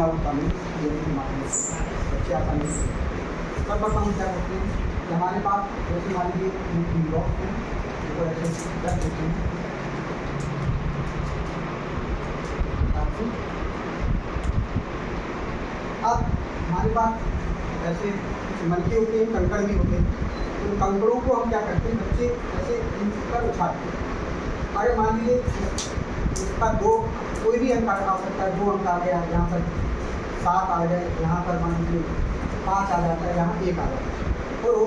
आसानी के माध्यम से बच्चे आसानी से तब हम क्या करते हैं कि हमारे पास जैसे मान लीजिए ब्लॉक है तो ऐसे रख देते हैं। अब हमारे पास ऐसे मलके होते हैं, कंकड़ भी होते हैं, तो कंकड़ों को हम क्या करते हैं, बच्चे ऐसे इन पर उछालते हैं। अरे मान लीजिए इसका दो कोई भी अंक आ सकता है, 2 अंक आ गया, यहाँ पर 7 आ गए, यहाँ पर मान लीजिए 5 आ जाता है, यहाँ 1 आ जाता है, और हो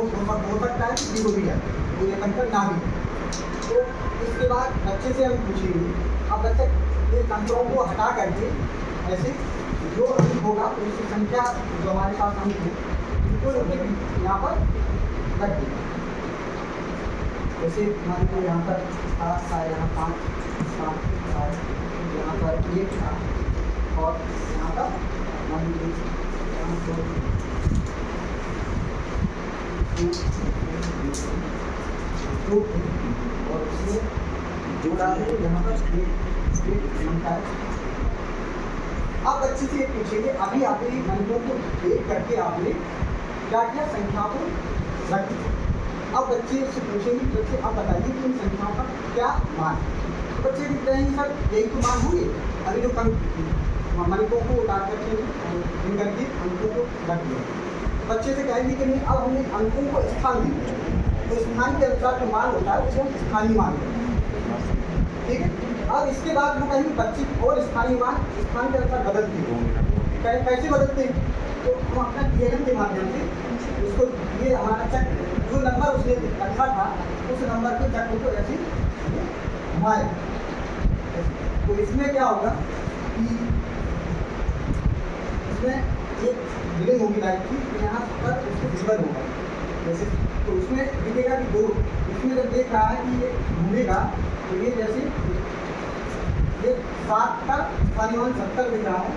सकता है कि 0 भी जाए, तो ये कंकड़ ना भी। तो इसके बाद बच्चे से हम पूछेंगे, अब बच्चे ये कंकड़ों को हटा करके ऐसे जो अंक होगा उसकी संख्या जो हमारे पास अंक है उनको यहाँ पर रख देंगे। जैसे मान लीजिए यहाँ पर 7 था, यहाँ 5 था, यहाँ पर 1 था, और यहाँ पर मान लीजिए यहाँ 2 और उसमें जोड़ा है यहाँ पर 1 संख्या है। आप बच्चे से पूछेंगे, अभी आपने अंकों को देख करके आपने क्या किया, संख्या को रख दिया। अब बच्चे से पूछेंगे, बच्चे आप बताइए कि इन संख्याओं का क्या मान है। तो बच्चे कहते हैं सर यही तो मान होंगे, अभी जो अंकों को उतार करके इन करके अंकों को रख दिया। बच्चे से कहेंगे कि नहीं, अब हमने अंकों को स्थान दिया, तो स्थान के अनुसार जो मान होता है उसे हम स्थानीय मान देते हैं, ठीक है। अब इसके बाद हम कहेंगे बच्चे और स्थानीय मान स्थान के अनुसार बदलते हैं। कैसे बदलते हैं, तो हम अपना DNM के माध्यम से उसको, ये हमारा चक्र जो नंबर उसने रखा था उस नंबर के चक्र को ऐसे घुमाए। तो इसमें क्या होगा कि इसमें एक बिलिंग होगी लाइट की, यहाँ पर उसको विजुअल होगा जैसे, तो उसमें दिखेगा कि 2, इसमें जब देख रहा है कि ये घूमेगा तो ये जैसे ये 7 का स्थानीय मान 70 दिख रहा है,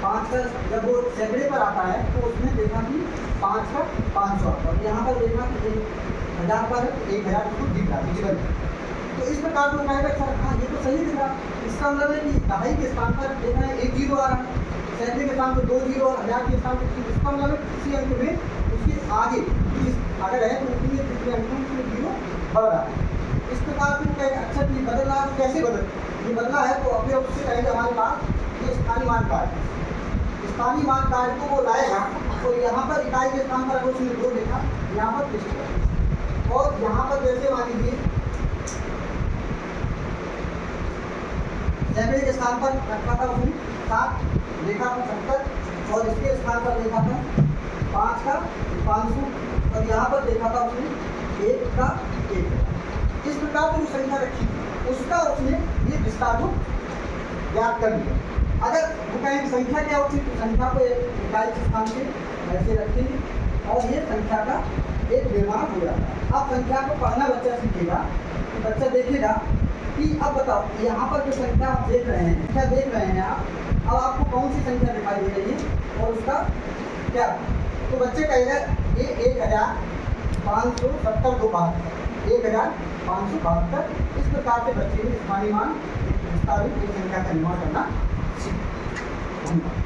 5 का जब वो सैकड़े पर आता है तो उसमें देखा कि 5 का 500 आता है, और यहाँ पर देखा कि 1000 पर 1000 उसको दिख रहा है विजुअल। तो इस प्रकार से कहेगा सर हाँ ये तो सही दिख रहा, इसका मतलब है कि दहाई के स्थान पर देखा है 1 0 आ रहा है, सैकड़े के स्थान पर 2 0 और 1000 के स्थान पर, इसका मतलब है किसी अंक में उसके आगे अगर है तो उसमें कितने अंकों में 0 बढ़ रहा है। इस प्रकार से कहेगा अच्छा तो ये बदल रहा है, कैसे ये बदला है, तो अपने उससे कहेंगे हमारे पास ये स्थानीय मान कार्य, स्थानीय मान कार्य को वो लाएगा, तो यहाँ पर इकाई के स्थान पर अगर उसने 2 लिखा, यहाँ पर लिख, और यहाँ पर जैसे मान लीजिए सैकड़े के स्थान पर रखा था उसने 7, लिखा था 70, और इसके स्थान पर लिखा था 5 का 500, और यहाँ पर देखा था उसने 1 का 1। इस प्रकार की जो संख्या रखी उसका उसने ये विस्तार को ज्ञात कर लिया। अगर वो कहें संख्या क्या होती है, तो संख्या को एक इकाई के स्थान से ऐसे रखेंगे और ये संख्या का एक निर्माण हो जाता है। अब संख्या को पढ़ना बच्चा सीखेगा तो बच्चा देखेगा कि अब बताओ यहाँ पर जो संख्या आप देख रहे हैं, क्या देख रहे हैं आप, अब आपको कौन सी संख्या दिखाई दे रही है और उसका क्या, तो बच्चे कहेगा ये 1570 को 1572। इस प्रकार से बच्चे ने स्थानीय मान विस्तारित संख्या का निर्माण करना सीखा।